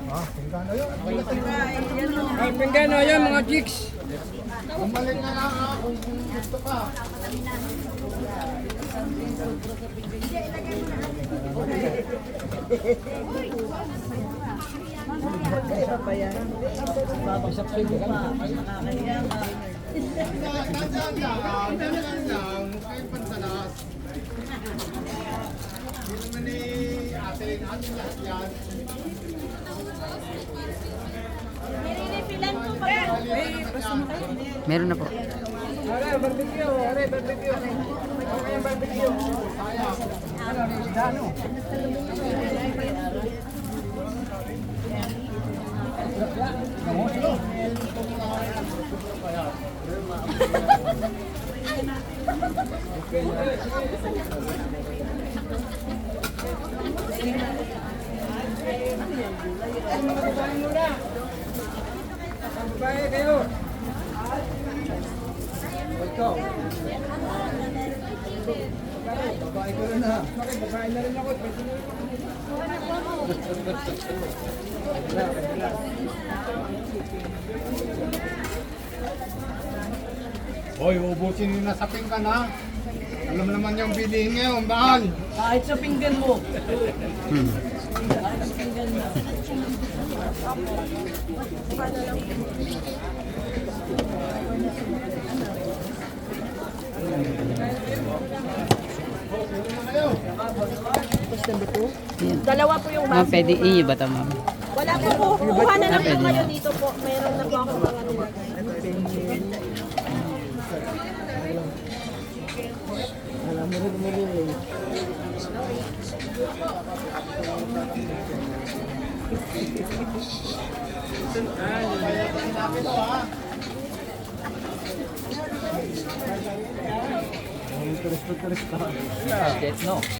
Ah, pinggan. Ayun. Ay, pinggano yan mga chicks. Bumalik na lang ha kung gusto ka. Dahan lang. Kayo pansalas. Hindi naman ni ate natin lahat yan. Meron na po. Are, barbecue. Are, barbecue. Okay yung barbecue. Dano. Babae kayo. Ikaw. Babae ko rin ha. Babae na rin ako. Hoy, ubusin nyo na sa pinggan ha. Alam naman yung bilihin ngayon, mahal. Kahit sa pinggan mo. Dalawa po yung Ma'am, bus. pwede iyo ba ito, ma'am? Wala po po. Kuha na lang po Pwede kayo na. dito po. Mayroon na po ako mga nila. No.